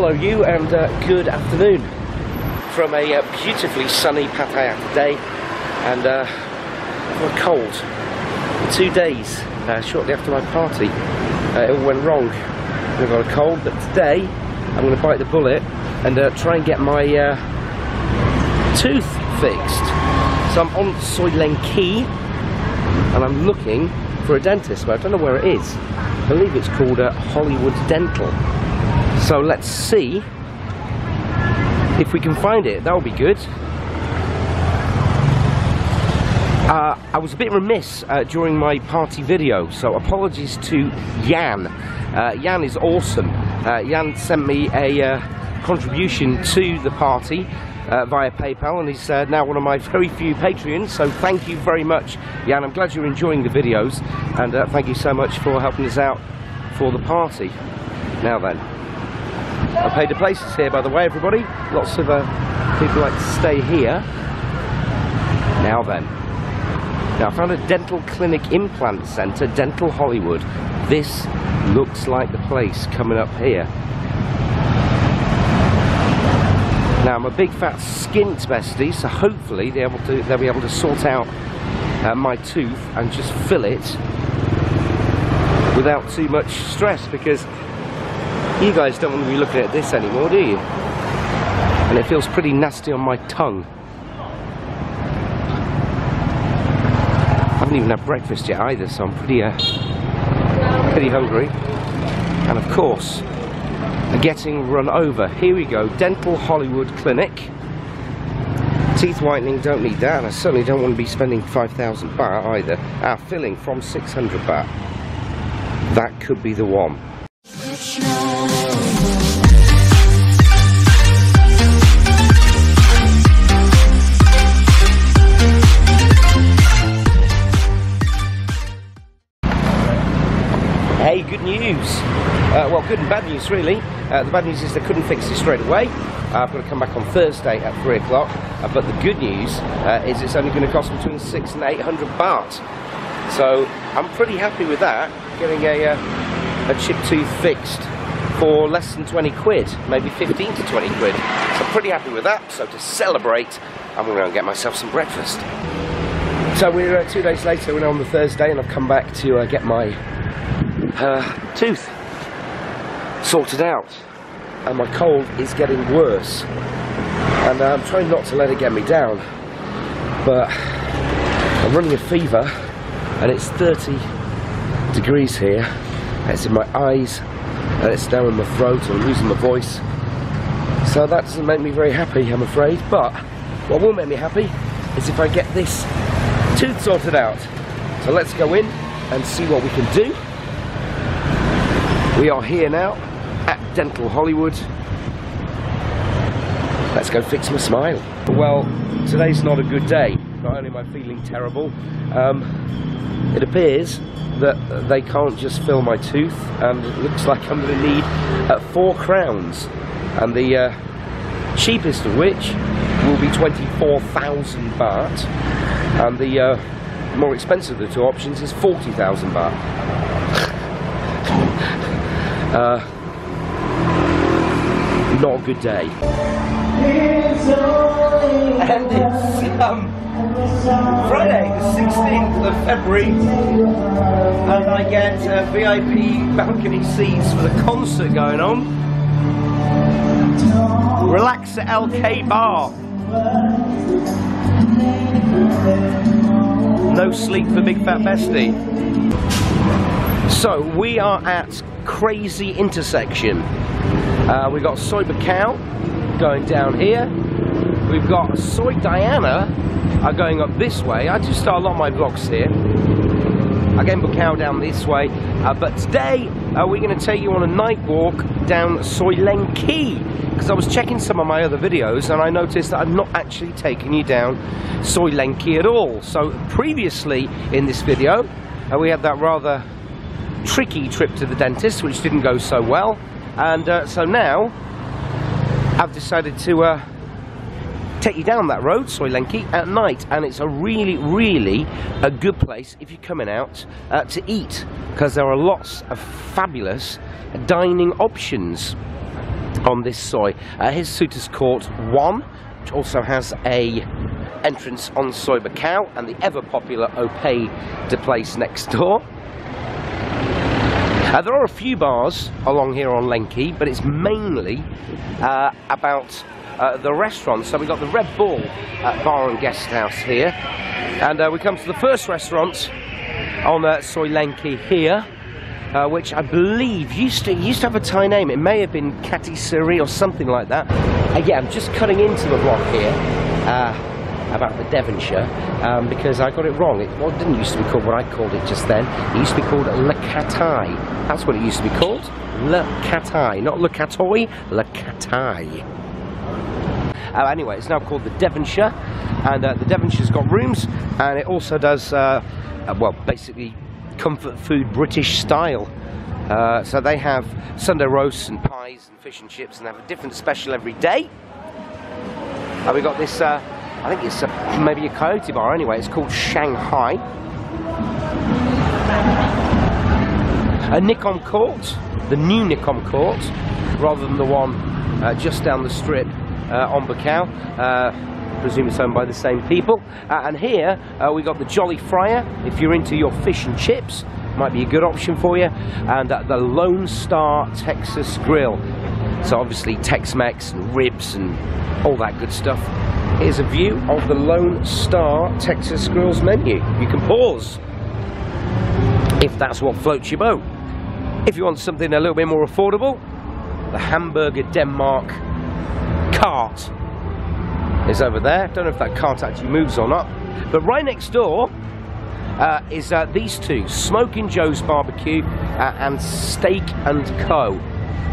hello you, and good afternoon from a beautifully sunny Pattaya day, and I've got a cold for 2 days. Shortly after my party, it all went wrong. I got a cold, but today I'm going to bite the bullet and try and get my tooth fixed. So I'm on Soi Leng Kee and I'm looking for a dentist, but I don't know where it is. I believe it's called Hollywood Dental. So let's see if we can find it. That would be good. I was a bit remiss during my party video, so apologies to Jan. Jan is awesome. Jan sent me a contribution to the party via PayPal, and he's now one of my very few Patreons, so thank you very much, Jan. I'm glad you're enjoying the videos, and thank you so much for helping us out for the party. Now then, I paid the places here, by the way, everybody. Lots of people like to stay here. Now then. Now I found a dental clinic implant centre, Dental Hollywood. This looks like the place coming up here. Now I'm a big fat skint bestie, so hopefully they'll be able to sort out my tooth and just fill it without too much stress, because you guys don't want to be looking at this anymore, do you? And it feels pretty nasty on my tongue. I haven't even had breakfast yet either, so I'm pretty hungry. And of course, getting run over. Here we go, Dental Hollywood Clinic. Teeth whitening, don't need that, and I certainly don't want to be spending 5,000 baht either. Filling from 600 baht. That could be the one. Hey, good news. Well, good and bad news really. The bad news is they couldn't fix it straight away. I've got to come back on Thursday at 3 o'clock. But the good news is it's only going to cost between 600 and 800 baht. So I'm pretty happy with that, getting a chipped tooth fixed for less than 20 quid, maybe 15 to 20 quid. So I'm pretty happy with that. So to celebrate, I'm going to go and get myself some breakfast. So we're 2 days later, we're on the Thursday, and I've come back to get my tooth sorted out, and my cold is getting worse, and I'm trying not to let it get me down, but I'm running a fever and it's 30 degrees here, and it's in my eyes and it's down in my throat, and I'm losing my voice, so that doesn't make me very happy, I'm afraid. But what will make me happy is if I get this tooth sorted out. So let's go in and see what we can do. We are here now at Dental Hollywood. Let's go fix my smile. Well, today's not a good day. Not only am I feeling terrible, it appears that they can't just fill my tooth, and it looks like I'm going to need 4 crowns, and the cheapest of which will be 24,000 baht, and the more expensive of the 2 options is 40,000 baht. Not a good day. And it's Friday, the 16th of February, and I get VIP balcony seats for the concert going on. Relax at LK Bar. No sleep for Big Fat Besty. So we are at Crazy Intersection. We've got Soi Bacau going down here. We've got Soi Diana going up this way. I do start a lot of my vlogs here. Again, Bacau down this way. But today we're going to take you on a night walk down Soi Leng Kee, because I was checking some of my other videos and I noticed that I've not actually taken you down Soi Leng Kee at all. So previously in this video we had that rather tricky trip to the dentist, which didn't go so well, and so now I've decided to take you down that road, Soi Leng Kee, at night, and it's a really a good place if you're coming out to eat, because there are lots of fabulous dining options. on this Soi. Here's Suitors Court 1, which also has a entrance on Soi Macau, and the ever popular Au Pays de Place next door. There are a few bars along here on Leng Kee, but it's mainly about the restaurant. So we've got the Red Bull Bar and Guest House here, and we come to the first restaurant on Soi Leng Kee here, which I believe used to have a Thai name. It may have been Katisari or something like that. Yeah, I'm just cutting into the block here about the Devonshire, because I got it wrong. It didn't used to be called what I called it just then. It used to be called Le Catai. That's what it used to be called. Le Catai, not Le Catoi, Le Catai. Anyway, it's now called the Devonshire, and the Devonshire's got rooms, and it also does, well, basically comfort food British style. So they have Sunday roasts and pies and fish and chips, and they have a different special every day. We got this, I think it's maybe a Coyote bar anyway, it's called Shanghai. Nikom Court, the new Nikom Court, rather than the one just down the strip on Macau. I presume it's owned by the same people. And here we got the Jolly Friar. If you're into your fish and chips, might be a good option for you. And the Lone Star Texas Grill. So obviously Tex-Mex and ribs and all that good stuff. Here's a view of the Lone Star Texas Grill's menu. You can pause if that's what floats your boat. If you want something a little bit more affordable, the Hamburger Denmark cart is over there. Don't know if that cart actually moves or not. But right next door is these two, Smokin' Joe's Barbecue and Steak and Co.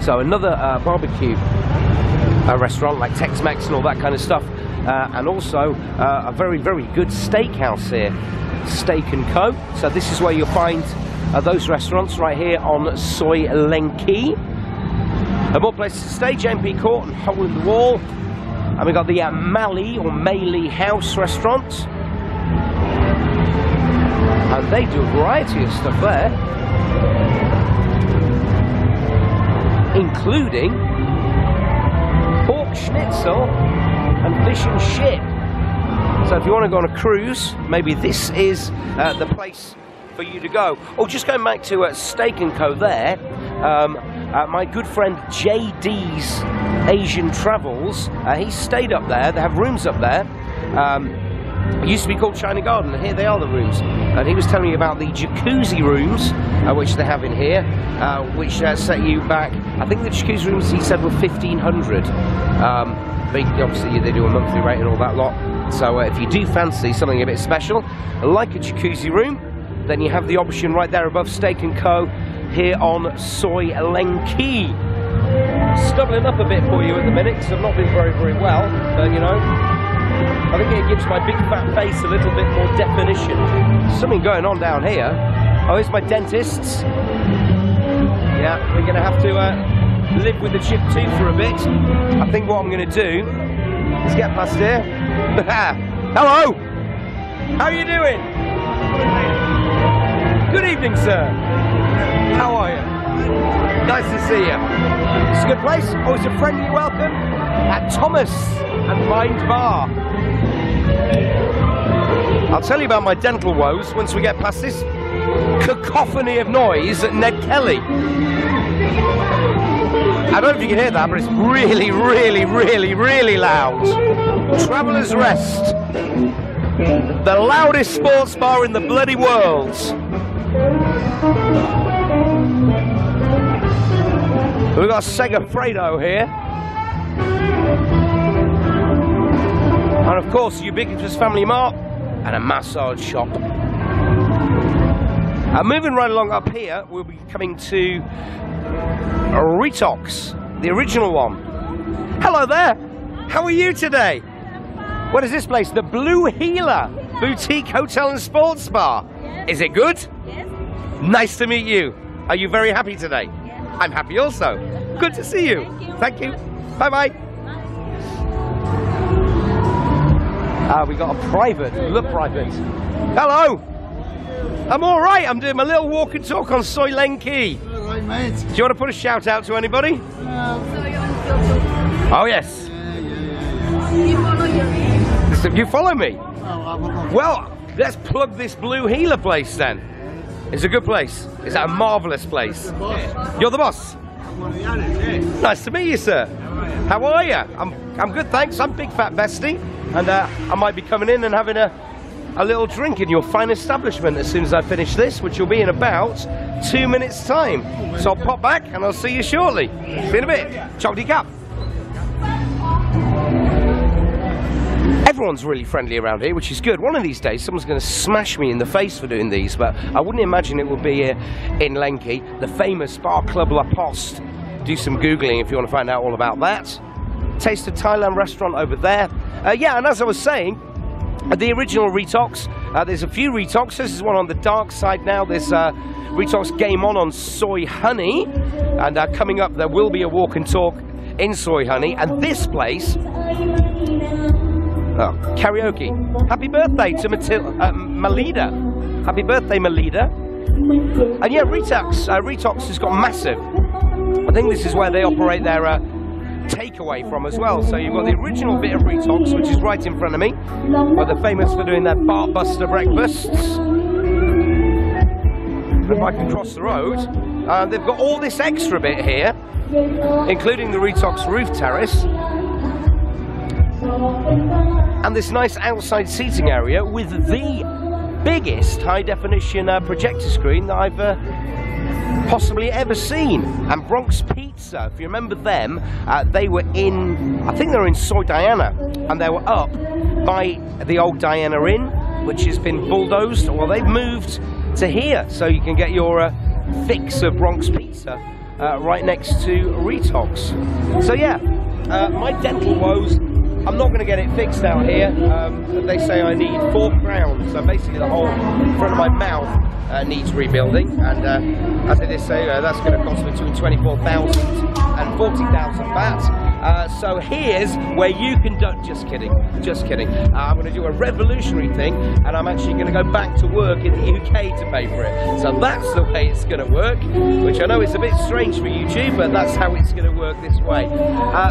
So another barbecue restaurant like Tex-Mex and all that kind of stuff. And also a very, very good steakhouse here, Steak and Co. So this is where you'll find those restaurants right here on Soi Leng Kee. More places to stay, JMP Court and Hole in the Wall. And we've got the Mali or Meili House restaurant. And they do a variety of stuff there, including pork schnitzel and fish and chip. So if you want to go on a cruise, maybe this is the place for you to go. Or just going back to Steak and Co there, my good friend JD's Asian Travels, he stayed up there. They have rooms up there. It used to be called China Garden, and here they are, the rooms. And he was telling me about the jacuzzi rooms, which they have in here, which set you back. I think the jacuzzi rooms, he said, were 1,500. But obviously they do a monthly rate and all that lot. So if you do fancy something a bit special, like a jacuzzi room, then you have the option right there above Steak and Co. here on Soi Leng Kee. Stumbling up a bit for you at the minute, because I've not been very, very well, but you know, I think it gives my big fat face a little bit more definition. Something going on down here. Oh, here's my dentist's. Yeah, we're going to have to live with the chipped tooth for a bit. I think what I'm going to do is get past here. Hello! How are you doing? Good evening, sir. How are you? Nice to see you. It's a good place. Always a friendly welcome at Thomas and Mind Bar. I'll tell you about my dental woes once we get past this cacophony of noise at Ned Kelly. I don't know if you can hear that, but it's really, really, really, really loud. Traveller's Rest. The loudest sports bar in the bloody world. We've got Segafredo here. And of course, ubiquitous Family Mart and a massage shop. Moving right along up here, we'll be coming to Retox, the original one. Hello there. How are you today? What is this place? The Blue Healer Boutique Hotel and Sports Bar. Yes. Is it good? Yes. Nice to meet you. Are you very happy today? Yes. I'm happy also. Good to see you. Thank you. Bye-bye. We got a private. Look, private. Hello. I'm all right. I'm doing my little walk and talk on Soi Leng Kee. All right, mate. Do you want to put a shout out to anybody? So Oh yes. You follow your So you follow me? Well, let's plug this Blue Heeler place then. It's a good place. It's a marvellous place. You're the boss? Nice to meet you, sir. How are you? I'm good, thanks. I'm Big Fat Besty, and I might be coming in and having a little drink in your fine establishment as soon as I finish this, which will be in about 2 minutes' time. So I'll pop back and I'll see you shortly. See you in a bit. Chocolate cup. Everyone's really friendly around here, which is good. One of these days, someone's going to smash me in the face for doing these, but I wouldn't imagine it would be here in Leng Kee, the famous Bar Club La Poste. Do some Googling if you want to find out all about that. Taste of Thailand restaurant over there. Yeah, and as I was saying, the original Retox, there's a few Retox. This is one on the dark side now. There's Retox Game On Soi Honey, and coming up there will be a walk and talk in Soi Honey, and this place, karaoke. Happy birthday to Melida. Happy birthday, Melida. And yeah, Retox has got massive. I think this is where they operate their takeaway from as well. So you've got the original bit of Retox, which is right in front of me, where they're famous for doing their bar buster breakfasts. If I can cross the road, they've got all this extra bit here, including the Retox roof terrace, and this nice outside seating area with the biggest high-definition projector screen that I've possibly ever seen. And Bronx Pizza, if you remember them, they were in, I think they were in Soi Diana, and they were up by the old Diana Inn, which has been bulldozed. Well, they've moved to here, so you can get your fix of Bronx Pizza right next to Retox. So yeah, my dental woes, I'm not going to get it fixed out here. They say I need 4 crowns, so basically the whole front of my mouth needs rebuilding, and as I did say, that's going to cost between 24,000 and 40,000 baht. So here's where you can do, just kidding, I'm going to do a revolutionary thing, and I'm actually going to go back to work in the UK to pay for it. So that's the way it's going to work, which I know is a bit strange for YouTube, but that's how it's going to work this way.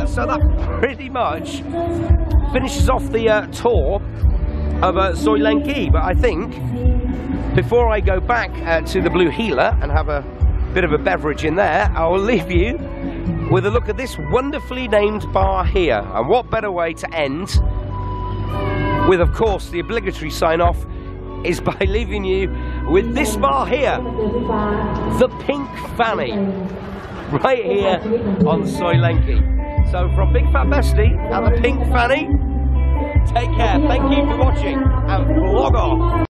So that pretty much finishes off the tour of Soi Leng Kee, but I think before I go back to the Blue Heeler and have a bit of a beverage in there, I will leave you with a look at this wonderfully named bar here. And what better way to end with, of course, the obligatory sign-off is by leaving you with this bar here, the Pink Fanny, right here on Soi Leng Kee. So from Big Fat Besty and the Pink Fanny, take care, thank you for watching, and vlog off.